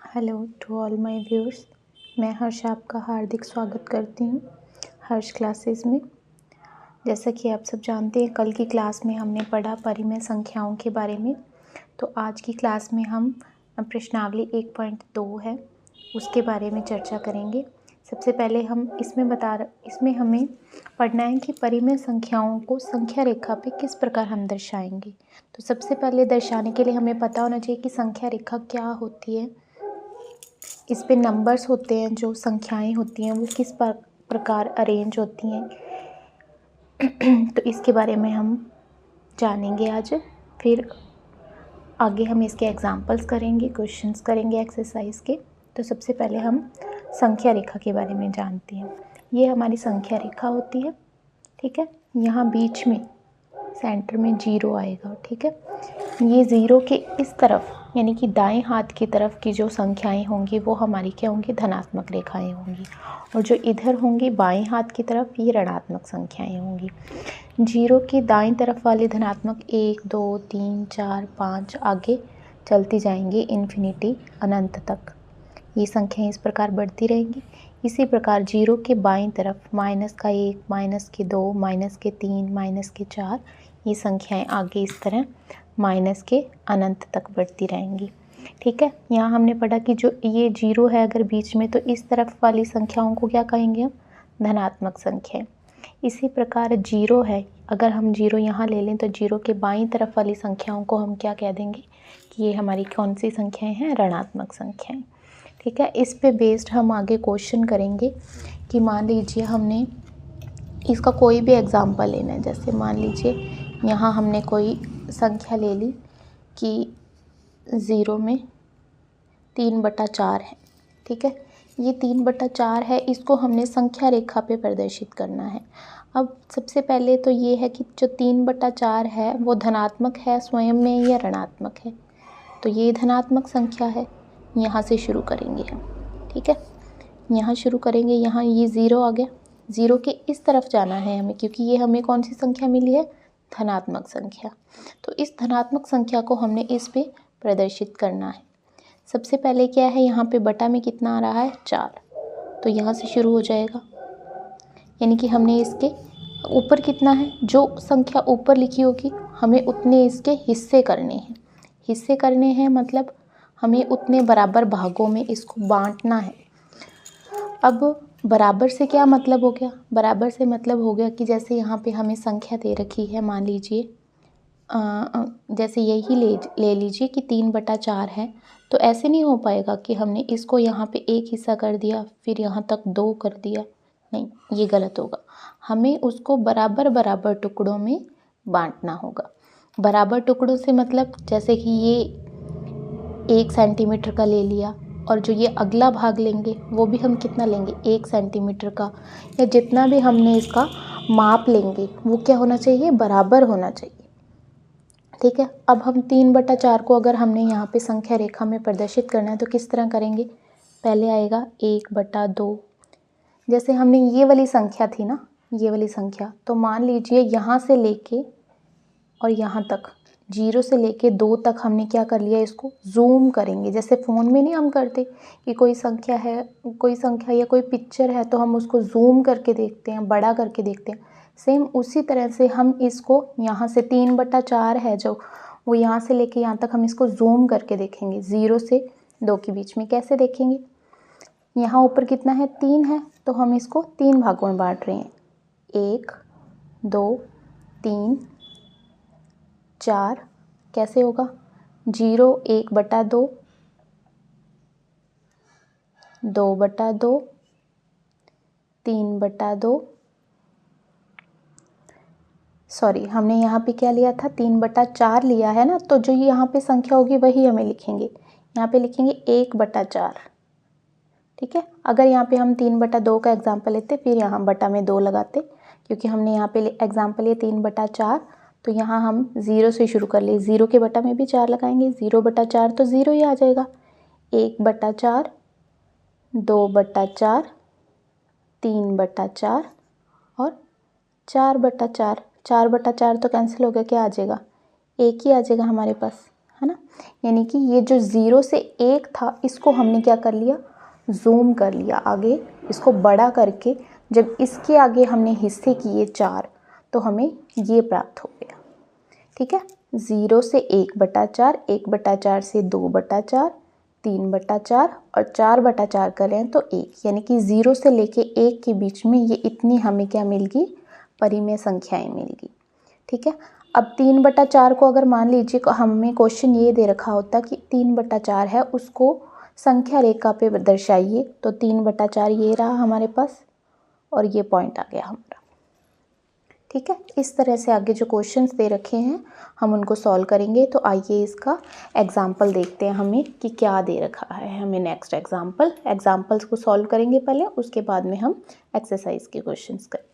Hello to all my viewers. मैं हर्ष आपका हार्दिक स्वागत करती हूँ हर्ष क्लासेस में। जैसा कि आप सब जानते हैं, कल की क्लास में हमने पढ़ा परिमेय संख्याओं के बारे में। तो आज की क्लास में हम प्रश्नावली 1.2 है उसके बारे में चर्चा करेंगे। सबसे पहले हम इसमें हमें पढ़ना है कि परिमेय संख्याओं को संख्या रेखा पे किस प्रकार हम दर्शाएंगे। तो सबसे पहले दर्शाने के लिए हमें पता होना चाहिए कि संख्या रेखा क्या होती है। इस पे नंबर्स होते हैं, जो संख्याएं होती हैं वो किस प्रकार अरेंज होती हैं। तो इसके बारे में हम जानेंगे आज। फिर आगे हम इसके एग्जांपल्स करेंगे, क्वेश्चंस करेंगे एक्सरसाइज के। तो सबसे पहले हम संख्या रेखा के बारे में जानते हैं। ये हमारी संख्या रेखा होती है, ठीक है। यहाँ बीच में सेंटर में 0 आएगा, ठीक है। ये 0 के इस तरफ यानी कि दाएं हाथ की तरफ की जो संख्याएं होंगी वो हमारी क्या होंगी, धनात्मक रेखाएं होंगी। और जो इधर होंगी बाएं हाथ की तरफ, ये ऋणात्मक संख्याएं होंगी। 0 की दाएं तरफ वाली धनात्मक 1 2 3 4 5 आगे चलती जाएंगी इन्फिनिटी, अनंत तक। ये संख्याएं इस प्रकार बढ़ती रहेंगी। इसी प्रकार 0 के बाईं तरफ -1, -2, -3, -4 ये संख्याएं आगे इस तरह माइनस के अनंत तक बढ़ती रहेंगी, ठीक है। यहाँ हमने पढ़ा कि जो ये 0 है अगर बीच में, तो इस तरफ वाली संख्याओं को क्या कहेंगे हम, धनात्मक संख्याएं। इसी प्रकार 0 है, अगर हम 0 यहाँ ले लें तो 0 के बाईं तरफ वाली संख्याओं को हम क्या कह देंगे कि ये हमारी कौन सी संख्याएं हैं, ऋणात्मक संख्याएं, ठीक है। इस पे बेस्ड हम आगे क्वेश्चन करेंगे कि मान लीजिए हमने इसका कोई भी एग्जाम्पल लेना है। जैसे मान लीजिए यहाँ हमने कोई संख्या ले ली कि 0 में 3/4 है, ठीक है। ये 3/4 है, इसको हमने संख्या रेखा पे प्रदर्शित करना है। अब सबसे पहले तो ये है कि जो 3/4 है वो धनात्मक है स्वयं में या ऋणात्मक है। तो ये धनात्मक संख्या है, यहाँ से शुरू करेंगे हम, ठीक है। यहाँ शुरू करेंगे, यहाँ ये 0 आ गया। 0 के इस तरफ जाना है हमें, क्योंकि ये हमें कौन सी संख्या मिली है, धनात्मक संख्या। तो इस धनात्मक संख्या को हमने इस पे प्रदर्शित करना है। सबसे पहले क्या है, यहाँ पे बटा में कितना आ रहा है, 4। तो यहाँ से शुरू हो जाएगा, यानी कि हमने इसके ऊपर कितना है, जो संख्या ऊपर लिखी होगी हमें उतने इसके हिस्से करने हैं। हिस्से करने हैं मतलब हमें उतने बराबर भागों में इसको बांटना है। अब बराबर से क्या मतलब हो गया, बराबर से मतलब हो गया कि जैसे यहाँ पे हमें संख्या दे रखी है, मान लीजिए जैसे यही ले लीजिए कि 3/4 है। तो ऐसे नहीं हो पाएगा कि हमने इसको यहाँ पे एक हिस्सा कर दिया फिर यहाँ तक 2 कर दिया, नहीं, ये गलत होगा। हमें उसको बराबर बराबर टुकड़ों में बांटना होगा। बराबर टुकड़ों से मतलब जैसे कि ये 1 सेंटीमीटर का ले लिया, और जो ये अगला भाग लेंगे वो भी हम कितना लेंगे, 1 सेंटीमीटर का, या जितना भी हमने इसका माप लेंगे वो क्या होना चाहिए, बराबर होना चाहिए, ठीक है। अब हम 3/4 को अगर हमने यहाँ पे संख्या रेखा में प्रदर्शित करना है तो किस तरह करेंगे, पहले आएगा 1/2। जैसे हमने ये वाली संख्या थी ना, ये वाली संख्या, तो मान लीजिए यहाँ से लेके और यहाँ तक 0 से लेके 2 तक हमने क्या कर लिया, इसको जूम करेंगे। जैसे फ़ोन में नहीं हम करते कि कोई संख्या है, कोई संख्या या कोई पिक्चर है तो हम उसको जूम करके देखते हैं, बड़ा करके देखते हैं। सेम उसी तरह से हम इसको यहाँ से 3/4 है जो, वो यहाँ से लेके यहाँ तक हम इसको जूम करके देखेंगे। 0 से 2 के बीच में कैसे देखेंगे, यहाँ ऊपर कितना है, 3 है, तो हम इसको 3 भागों में बांट रहे हैं, 1 2 3 4। कैसे होगा, 0 1/2, 2/2, 3/2, सॉरी हमने यहाँ पे क्या लिया था, 3/4 लिया है ना। तो जो यहाँ पे संख्या होगी वही हमें लिखेंगे, यहाँ पे लिखेंगे 1/4, ठीक है। अगर यहाँ पे हम 3/2 का एग्जाम्पल लेते फिर यहाँ बटा में 2 लगाते, क्योंकि हमने यहाँ पे एग्जाम्पल लिया 3/4, तो यहाँ हम 0 से शुरू कर लिए। 0 के बटा में भी 4 लगाएंगे, 0/4 तो 0 ही आ जाएगा। 1/4, 2/4, 3/4 और 4/4। 4/4 तो कैंसिल हो गया, क्या आ जाएगा, 1 ही आ जाएगा हमारे पास, है ना। यानी कि ये जो 0 से 1 था इसको हमने क्या कर लिया, जूम कर लिया आगे, इसको बड़ा करके जब इसके आगे हमने हिस्से किए 4 तो हमें ये प्राप्त हो गया। ठीक है, 0 से 1/4, 1/4 से 2/4, 3/4 और 4/4 करें तो 1, यानी कि 0 से लेके 1 के बीच में ये इतनी हमें क्या मिल गई, परिमेय संख्याएं मिल गई। ठीक है, अब 3/4 को अगर मान लीजिए हमें क्वेश्चन ये दे रखा होता कि 3/4 है उसको संख्या रेखा पे दर्शाइए, तो 3/4 ये रहा हमारे पास और ये पॉइंट आ गया हमारा। ठीक है, इस तरह से आगे जो क्वेश्चंस दे रखे हैं हम उनको सॉल्व करेंगे। तो आइए इसका एग्जाम्पल देखते हैं हमें कि क्या दे रखा है हमें। नेक्स्ट एग्जाम्पल्स को सॉल्व करेंगे पहले, उसके बाद में हम एक्सरसाइज के क्वेश्चंस करेंगे।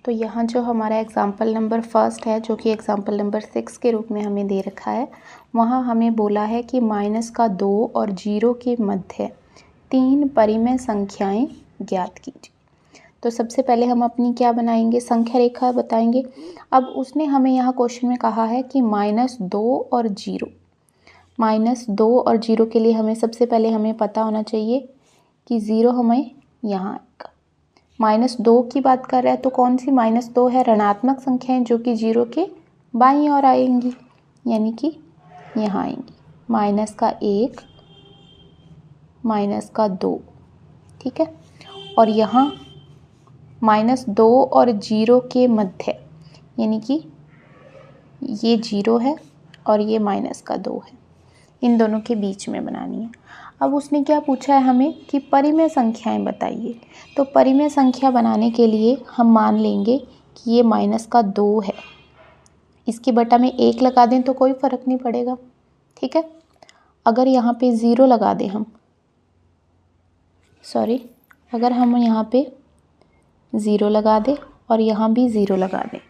तो यहाँ जो हमारा एग्जाम्पल नंबर 1 है, जो कि एग्जाम्पल नंबर 6 के रूप में हमें दे रखा है, वहाँ हमें बोला है कि -2 और 0 के मध्य 3 परिमेय संख्याएं ज्ञात कीजिए। तो सबसे पहले हम अपनी क्या बनाएंगे, संख्या रेखा बताएंगे। अब उसने हमें यहाँ क्वेश्चन में कहा है कि -2 और 0, -2 और 0 के लिए हमें सबसे पहले हमें पता होना चाहिए कि 0 हमें यहाँ आएगा। -2 की बात कर रहा है तो कौन सी -2 है, ऋणात्मक संख्याएं जो कि 0 के बाईं ओर आएंगी, यानी कि यहाँ आएंगी -1, -2। ठीक है, और यहाँ -2 और 0 के मध्य, यानी कि ये 0 है और ये -2 है, इन दोनों के बीच में बनानी है। अब उसने क्या पूछा है हमें कि परिमेय संख्याएं बताइए। तो परिमेय संख्या बनाने के लिए हम मान लेंगे कि ये -2 है, इसके बटा में 1 लगा दें तो कोई फ़र्क नहीं पड़ेगा। ठीक है, अगर यहाँ पे 0 लगा दें हम, अगर हम यहाँ पे 0 लगा दें और यहाँ भी 0 लगा दें,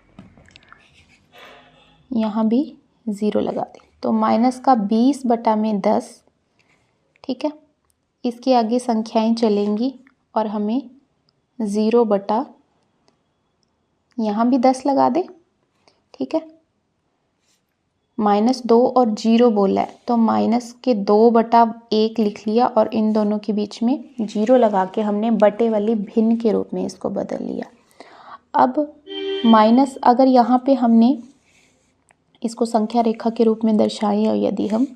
यहाँ भी 0 लगा दें, तो -20/10। ठीक है, इसके आगे संख्याएं चलेंगी और हमें 0 बटा, यहाँ भी 10 लगा दें। ठीक है, -2 और 0 बोला है तो -2/1 लिख लिया और इन दोनों के बीच में 0 लगा के हमने बटे वाली भिन्न के रूप में इसको बदल लिया। अब माइनस, अगर यहाँ पे हमने इसको संख्या रेखा के रूप में दर्शाएं और यदि हम,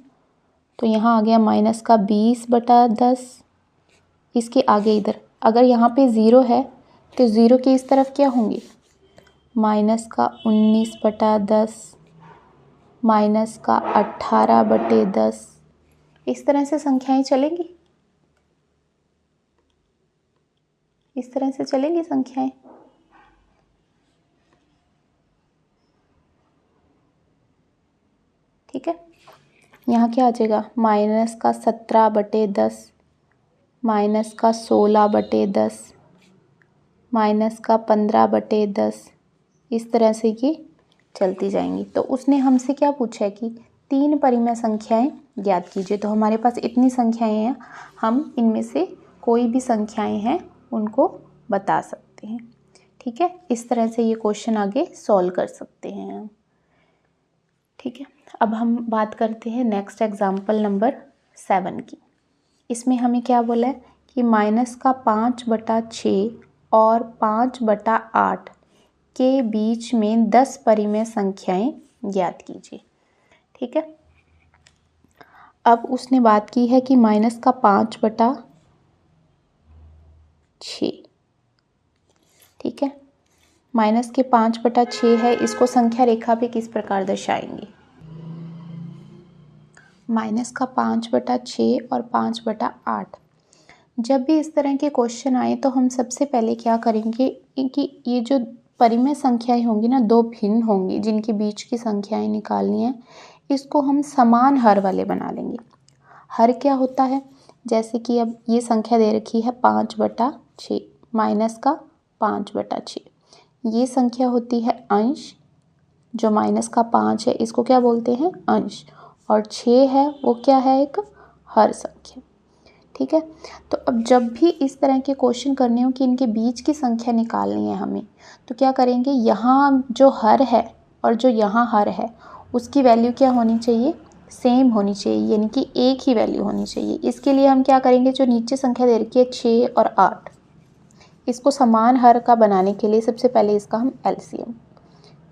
तो यहाँ आ गया -20/10। इसके आगे इधर अगर यहाँ पे 0 है तो 0 के इस तरफ क्या होंगे, -19/10, -18/10। इस तरह से संख्याएं चलेंगी, इस तरह से चलेंगी संख्याएं। ठीक है, यहाँ क्या आ जाएगा, -17/10, -16/10, -15/10। इस तरह से ये चलती जाएंगी। तो उसने हमसे क्या पूछा है कि 3 परिमेय संख्याएं ज्ञात कीजिए। तो हमारे पास इतनी संख्याएं हैं, हम इनमें से कोई भी संख्याएं हैं उनको बता सकते हैं। ठीक है, इस तरह से ये क्वेश्चन आगे सॉल्व कर सकते हैं। ठीक है, अब हम बात करते हैं नेक्स्ट एग्जाम्पल नंबर 7 की। इसमें हमें क्या बोला है कि -5/6 और 5/8 के बीच में 10 परिमेय संख्याएं ज्ञात कीजिए। ठीक है, अब उसने बात की है कि -5/6। ठीक है, -5/6 है, इसको संख्या रेखा पे किस प्रकार दर्शाएंगे। -5/6 और 5/8, जब भी इस तरह के क्वेश्चन आए तो हम सबसे पहले क्या करेंगे कि ये जो परिमेय संख्याएं होंगी ना, 2 भिन्न होंगी जिनके बीच की संख्याएं निकालनी है, इसको हम समान हर वाले बना लेंगे। हर क्या होता है, जैसे कि अब ये संख्या दे रखी है 5/6, -5/6, ये संख्या होती है अंश, जो -5 है इसको क्या बोलते हैं, अंश, और 6 है वो क्या है, एक हर संख्या। ठीक है, तो अब जब भी इस तरह के क्वेश्चन करने हो कि इनके बीच की संख्या निकालनी है हमें, तो क्या करेंगे, यहाँ जो हर है और जो यहाँ हर है उसकी वैल्यू क्या होनी चाहिए, सेम होनी चाहिए, यानी कि एक ही वैल्यू होनी चाहिए। इसके लिए हम क्या करेंगे, जो नीचे संख्या दे रखी है 6 और 8, इसको समान हर का बनाने के लिए सबसे पहले इसका हम एलसीएम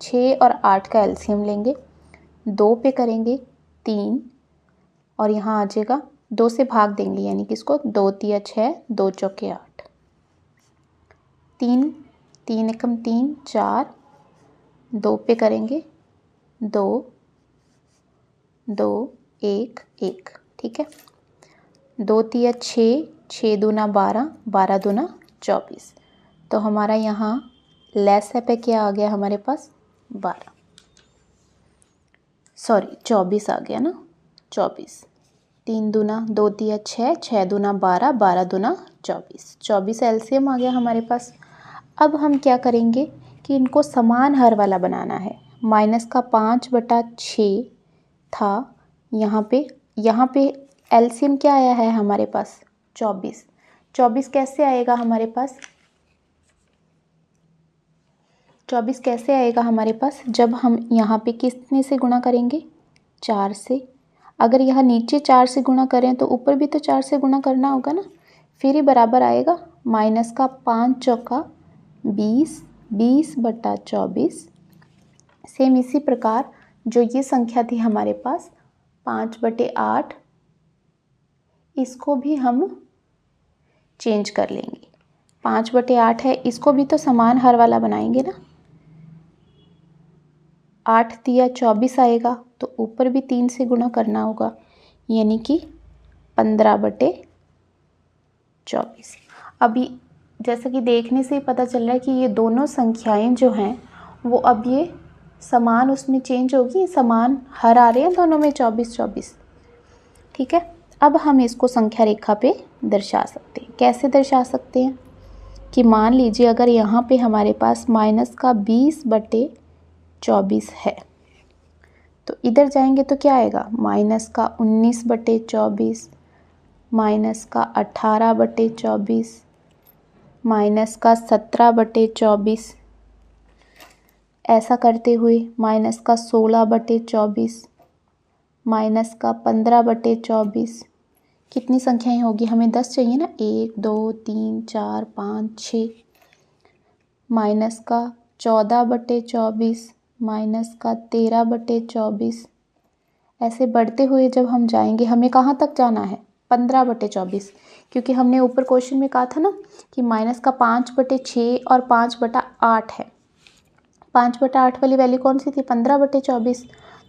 6 और 8 का एलसीएम लेंगे। 2 पे करेंगे 3 और यहाँ आ जाएगा 2 से भाग देंगे, यानी कि इसको 2 तिया 6, 2 चौके 8, 3 3 एकम 3 4, 2 पे करेंगे 2 2 1 1, ठीक है। 2 तिया 6, 6 दूना 12, 12 दूना 24। तो हमारा यहाँ लेस है पे क्या आ गया हमारे पास 12, सॉरी 24 आ गया ना, 24। 3 दूना 2 तिया 6, 6 दूना 12, 12 दूना 24, 24 एलसीएम आ गया हमारे पास। अब हम क्या करेंगे कि इनको समान हर वाला बनाना है। माइनस का 5/6 था, यहाँ पे एलसीएम क्या आया है हमारे पास 24। 24 कैसे आएगा हमारे पास, 24 कैसे आएगा हमारे पास, जब हम यहाँ पे कितने से गुणा करेंगे 4 से। अगर यहाँ नीचे 4 से गुणा करें तो ऊपर भी तो 4 से गुणा करना होगा ना, फिर ही बराबर आएगा। माइनस का 5 चौका 20, 20/24। सेम इसी प्रकार जो ये संख्या थी हमारे पास 5/8, इसको भी हम चेंज कर लेंगे। 5/8 है, इसको भी तो समान हर वाला बनाएंगे ना। 8 तिया 24 आएगा, तो ऊपर भी 3 से गुणा करना होगा, यानी कि 15/24। अभी जैसा कि देखने से ही पता चल रहा है कि ये दोनों संख्याएं जो हैं वो अब ये समान उसमें चेंज होगी, समान हर आ रहे हैं दोनों में 24 24, ठीक है। अब हम इसको संख्या रेखा पे दर्शा सकते हैं। कैसे दर्शा सकते हैं कि मान लीजिए अगर यहाँ पे हमारे पास माइनस का 20/24 है, तो इधर जाएंगे तो क्या आएगा, माइनस का 19/24, माइनस का 18/24, माइनस का 17/24, ऐसा करते हुए माइनस का 16/24, माइनस का 15/24। कितनी संख्याएं होगी, हमें 10 चाहिए ना, 1 2 3 4 5 6। माइनस का 14/24, माइनस का 13/24। ऐसे बढ़ते हुए जब हम जाएंगे, हमें कहाँ तक जाना है 15/24, क्योंकि हमने ऊपर क्वेश्चन में कहा था ना कि माइनस का 5/6 और 5/8 है। 5/8 वाली वैल्यू कौन सी थी 15/24,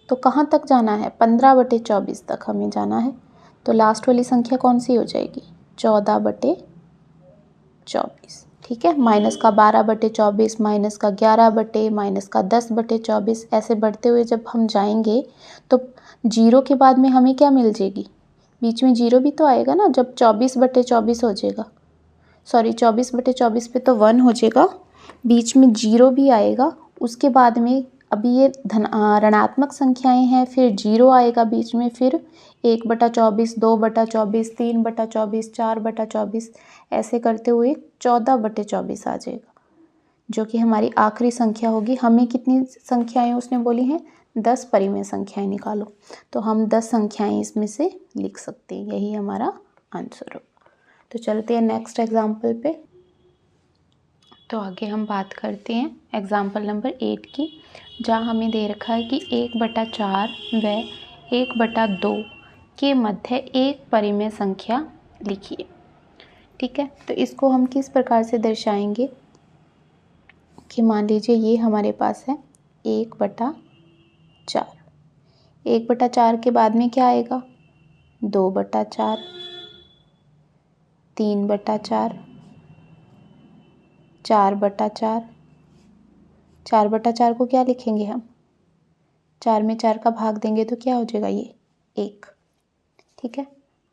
तो कहाँ तक जाना है 15/24 तक हमें जाना है। तो लास्ट वाली संख्या कौन सी हो जाएगी 14/24, ठीक है। माइनस का 12/24, माइनस का 11 माइनस का 10/24, ऐसे बढ़ते हुए जब हम जाएंगे तो जीरो के बाद में हमें क्या मिल जाएगी, बीच में जीरो भी तो आएगा ना, जब 24/24 हो जाएगा, सॉरी 24/24 पे तो 1 हो जाएगा, बीच में जीरो भी आएगा। उसके बाद में अभी ये ऋणात्मक संख्याएं हैं, फिर जीरो आएगा बीच में, फिर 1/24, 2/24, 3/24, 4/24, ऐसे करते हुए 14/24 आ जाएगा, जो कि हमारी आखिरी संख्या होगी। हमें कितनी संख्याएं उसने बोली हैं 10 परिमेय संख्याएं निकालो, तो हम 10 संख्याएं इसमें से लिख सकते हैं, यही हमारा आंसर होगा। तो चलते हैं नेक्स्ट एग्जाम्पल पे। तो आगे हम बात करते हैं एग्जाम्पल नंबर 8 की, जहाँ हमें दे रखा है कि 1/4 व 1/2 के मध्य एक परिमेय संख्या लिखिए, ठीक है। तो इसको हम किस प्रकार से दर्शाएंगे कि मान लीजिए ये हमारे पास है 1/4, 1/4 के बाद में क्या आएगा 2/4, 3/4, 4/4। 4/4 को क्या लिखेंगे हम, 4 में 4 का भाग देंगे तो क्या हो जाएगा ये 1, ठीक है।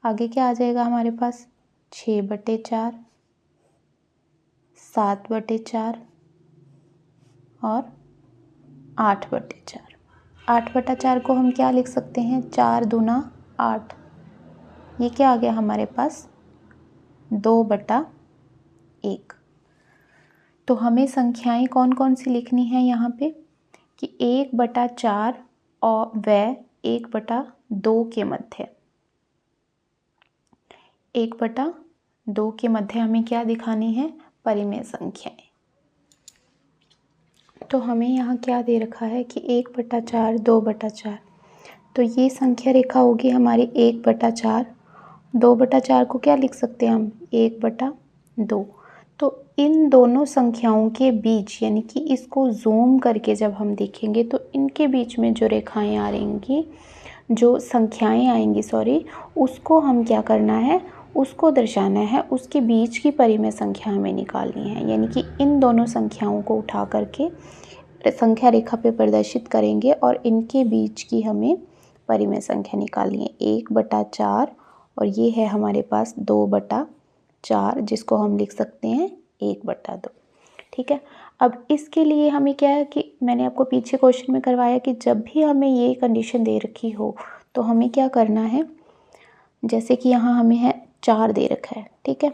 आगे क्या आ जाएगा हमारे पास 6/4, 7/4 और 8/4। 8/4 को हम क्या लिख सकते हैं 4 दूना 8, ये क्या आ गया हमारे पास 2/1। तो हमें संख्याएं कौन कौन सी लिखनी है यहाँ पे कि 1/4 और व 1/2 के मध्य, 1/2 के मध्य हमें क्या दिखानी है? परिमेय संख्याएं। तो हमें यहाँ क्या दे रखा है कि 1/4, 2/4। तो ये संख्या रेखा होगी हमारी 1/4। 2/4 को क्या लिख सकते हैं हम? 1/2। तो इन दोनों संख्याओं के बीच, यानी कि इसको जूम करके जब हम देखेंगे तो इनके बीच में जो रेखाएं आ रहेंगी, जो संख्याएं आएंगी उसको हम क्या करना है? उसको दर्शाना है, उसके बीच की परिमेय संख्या हमें निकालनी है। यानी कि इन दोनों संख्याओं को उठा करके संख्या रेखा पे प्रदर्शित करेंगे और इनके बीच की हमें परिमेय संख्या निकालनी है। 1/4 और ये है हमारे पास 2/4, जिसको हम लिख सकते हैं 1/2। ठीक है। अब इसके लिए हमें क्या है कि मैंने आपको पीछे क्वेश्चन में करवाया कि जब भी हमें ये कंडीशन दे रखी हो तो हमें क्या करना है? जैसे कि यहाँ हमें है 4 दे रखा है, ठीक है,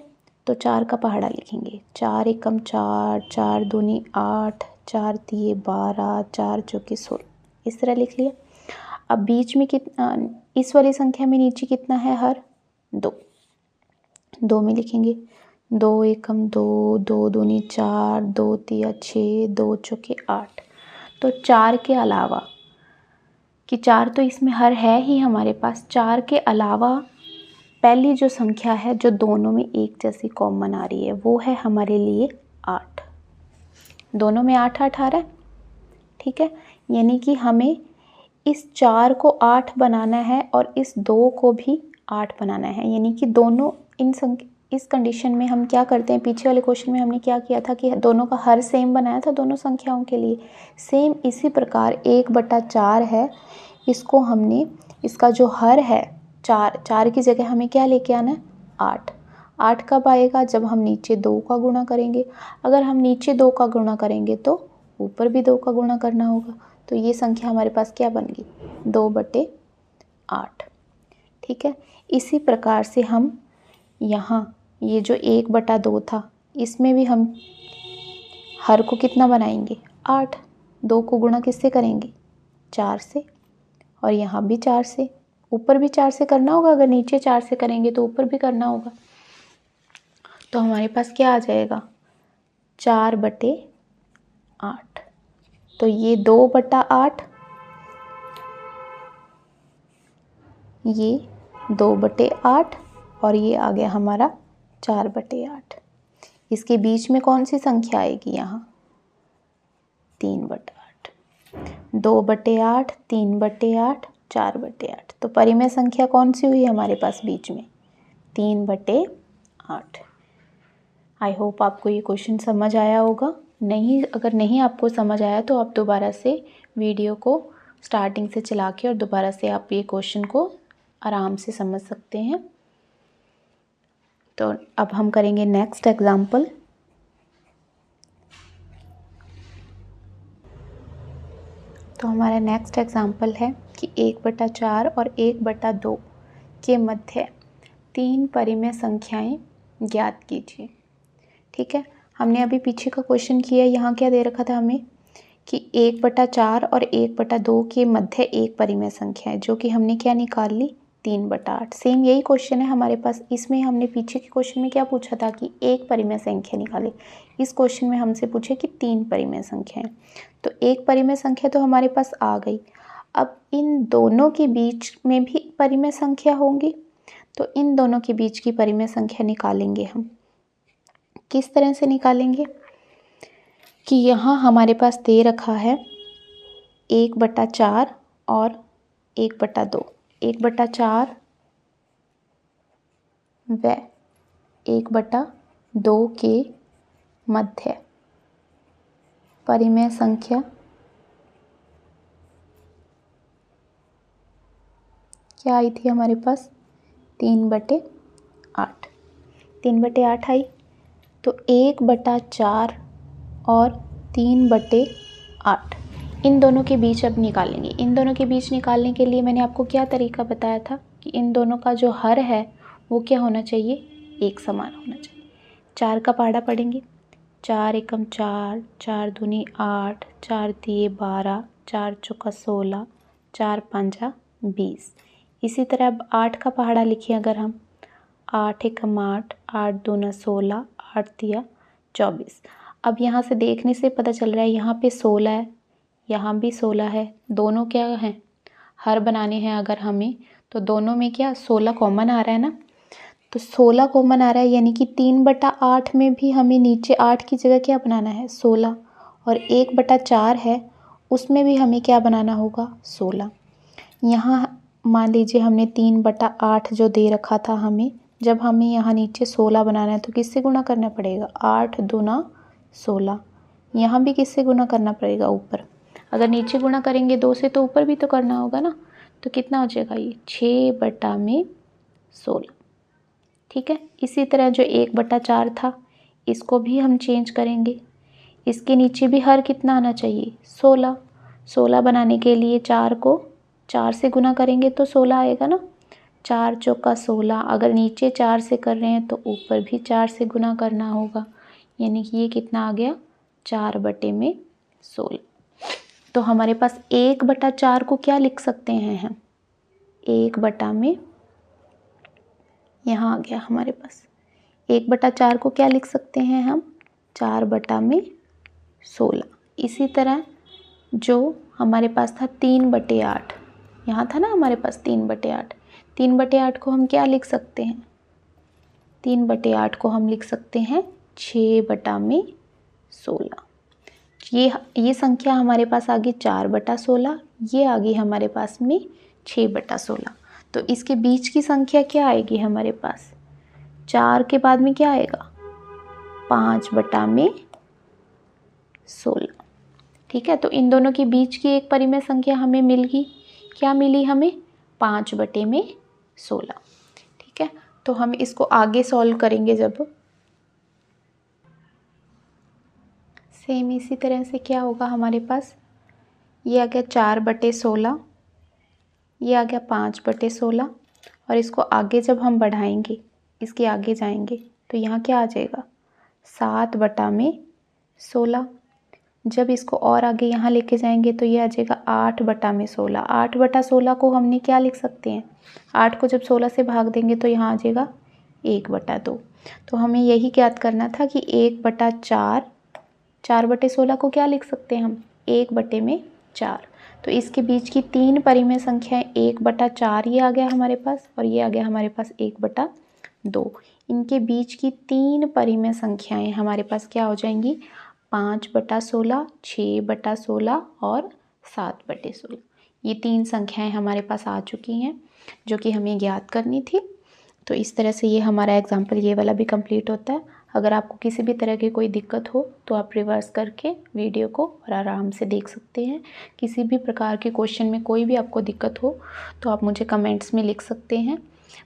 तो 4 का पहाड़ा लिखेंगे। 4 एकम 4, 4 दूनी 8, 4 तिये 12, 4 चौके 16, इस तरह लिख लिया। अब बीच में कितना, इस वाली संख्या में नीचे कितना है? हर 2, 2 में लिखेंगे। 2 एकम 2, 2 दूनी 4, 2 तिया 6, 2 चौके 8। तो 4 के अलावा, कि 4 तो इसमें हर है ही हमारे पास, 4 के अलावा पहली जो संख्या है जो दोनों में एक जैसी कॉमन आ रही है वो है हमारे लिए 8। दोनों में 8 8 आ रहा है, ठीक है। यानी कि हमें इस 4 को 8 बनाना है और इस 2 को भी 8 बनाना है। यानी कि दोनों इस कंडीशन में हम क्या करते हैं? पीछे वाले क्वेश्चन में हमने क्या किया था कि दोनों का हर सेम बनाया था दोनों संख्याओं के लिए। सेम इसी प्रकार 1/4 है, इसको हमने, इसका जो हर है 4 की जगह हमें क्या लेके आना है? 8। 8 कब आएगा? जब हम नीचे 2 का गुणा करेंगे। अगर हम नीचे 2 का गुणा करेंगे तो ऊपर भी 2 का गुणा करना होगा। तो ये संख्या हमारे पास क्या बन गई? 2/8। ठीक है। इसी प्रकार से हम यहाँ ये जो 1/2 था, इसमें भी हम हर को कितना बनाएंगे? 8। 2 को गुणा किससे करेंगे? 4 से, और यहाँ भी 4 से, ऊपर भी 4 से करना होगा। अगर नीचे 4 से करेंगे तो ऊपर भी करना होगा। तो हमारे पास क्या आ जाएगा? 4/8। तो ये 2/8, ये 2/8 और ये आ गया हमारा 4/8। इसके बीच में कौन सी संख्या आएगी? यहाँ 3/8। 2/8, 3/8, 4/8। तो परिमेय संख्या कौन सी हुई हमारे पास बीच में? 3/8। आई होप आपको ये क्वेश्चन समझ आया होगा। अगर नहीं आपको समझ आया तो आप दोबारा से वीडियो को स्टार्टिंग से चला के और दोबारा से आप ये क्वेश्चन को आराम से समझ सकते हैं। तो अब हम करेंगे नेक्स्ट एग्जाम्पल। तो हमारा नेक्स्ट एग्जाम्पल है कि 1/4 और 1/2 के मध्य 3 परिमेय संख्याएं ज्ञात कीजिए। ठीक है। हमने अभी पीछे का क्वेश्चन किया, यहाँ क्या दे रखा था हमें कि 1/4 और 1/2 के मध्य एक परिमेय संख्या है, जो कि हमने क्या निकाल ली? 3/8। सेम यही क्वेश्चन है हमारे पास। इसमें हमने पीछे के क्वेश्चन में क्या पूछा था कि एक परिमेय संख्या निकाले। इस क्वेश्चन में हमसे पूछे कि 3 परिमेय संख्या है। तो एक परिमेय संख्या तो हमारे पास आ गई। अब इन दोनों के बीच में भी परिमेय संख्या होंगी, तो इन दोनों के बीच की परिमेय संख्या निकालेंगे हम। किस तरह से निकालेंगे? कि यहाँ हमारे पास दे रखा है 1/4 और 1/2। 1/4 व 1/2 के मध्य परिमेय संख्या क्या आई थी हमारे पास? 3/8। 3/8 आई। तो 1/4 और 3/8 इन दोनों के बीच अब निकालेंगे। इन दोनों के बीच निकालने के लिए मैंने आपको क्या तरीका बताया था कि इन दोनों का जो हर है वो क्या होना चाहिए? एक समान होना चाहिए। 4 का पहाड़ा पढ़ेंगे। 4 एकम 4, 4 दूनी 8, 4 तिये 12, 4 चौका 16, 4 पंजा 20। इसी तरह अब 8 का पहाड़ा लिखिए अगर हम, 8 एकम 8, 8 दूना 16, 8 तिया 24। अब यहाँ से देखने से पता चल रहा है यहाँ पे 16 है, यहाँ भी 16 है, दोनों क्या हैं, हर बनाने हैं अगर हमें, तो दोनों में क्या 16 कॉमन आ रहा है ना। तो 16 कॉमन आ रहा है, यानी कि 3/8 में भी हमें नीचे 8 की जगह क्या बनाना है 16, और 1/4 है उसमें भी हमें क्या बनाना होगा 16। यहाँ मान लीजिए हमने 3/8 जो दे रखा था हमें, जब हमें यहाँ नीचे 16 बनाना है तो किससे गुणा करना पड़ेगा, 8 दूना 16। यहाँ भी किससे गुणा करना पड़ेगा, ऊपर। अगर नीचे गुणा करेंगे 2 से तो ऊपर भी तो करना होगा ना, तो कितना हो जाएगा ये 6/16। ठीक है। इसी तरह जो 1/4 था इसको भी हम चेंज करेंगे, इसके नीचे भी हर कितना आना चाहिए 16। 16 बनाने के लिए 4 को 4 से गुना करेंगे तो 16 आएगा ना, 4 चौका 16। अगर नीचे 4 से कर रहे हैं तो ऊपर भी 4 से गुना करना होगा, यानी कि ये कितना आ गया 4/16। तो हमारे पास 1/4 को क्या लिख सकते हैं हम, 1 में यहाँ आ गया हमारे पास 1/4 को क्या लिख सकते हैं हम 4/16। इसी तरह जो हमारे पास था 3/8, यहाँ था ना हमारे पास 3/8, 3/8 को हम क्या लिख सकते हैं, 3/8 को हम लिख सकते हैं 6/16। ये संख्या हमारे पास आ गई 4/16, ये आ गई हमारे पास में 6/16। तो इसके बीच की संख्या क्या आएगी हमारे पास, 4 के बाद में क्या आएगा 5/16। ठीक है। तो इन दोनों के बीच की एक परिमेय संख्या हमें मिल गई, क्या मिली हमें 5/16। ठीक है। तो हम इसको आगे सॉल्व करेंगे जब, सेम इसी तरह से क्या होगा हमारे पास, ये आ गया 4/16, ये आ गया 5/16, और इसको आगे जब हम बढ़ाएंगे, इसके आगे जाएंगे तो यहाँ क्या आ जाएगा 7/16। जब इसको और आगे यहाँ लेके जाएंगे तो ये आ जाएगा 8/16। 8/16 को हमने क्या लिख सकते हैं, 8 को जब 16 से भाग देंगे तो यहाँ आ जाएगा 1/2। तो हमें यही ज्ञात करना था कि 1/4, 4/16 को क्या लिख सकते हैं हम 1/4। तो इसके बीच की 3 परिमेय संख्याएं 1/4 ये आ गया हमारे पास, और ये आ गया हमारे पास 1/2। इनके बीच की 3 परिमेय संख्याएं हमारे पास क्या हो जाएंगी 5/16, 6/16 और 7/16। ये 3 संख्याएं हमारे पास आ चुकी हैं जो कि हमें ज्ञात करनी थी। तो इस तरह से ये हमारा एग्जाम्पल ये वाला भी कंप्लीट होता है। अगर आपको किसी भी तरह की कोई दिक्कत हो तो आप रिवर्स करके वीडियो को और आराम से देख सकते हैं। किसी भी प्रकार के क्वेश्चन में कोई भी आपको दिक्कत हो तो आप मुझे कमेंट्स में लिख सकते हैं।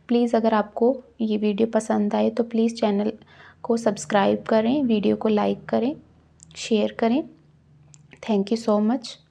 प्लीज़ अगर आपको ये वीडियो पसंद आए तो प्लीज़ चैनल को सब्सक्राइब करें, वीडियो को लाइक करें, शेयर करें। Thank you so much.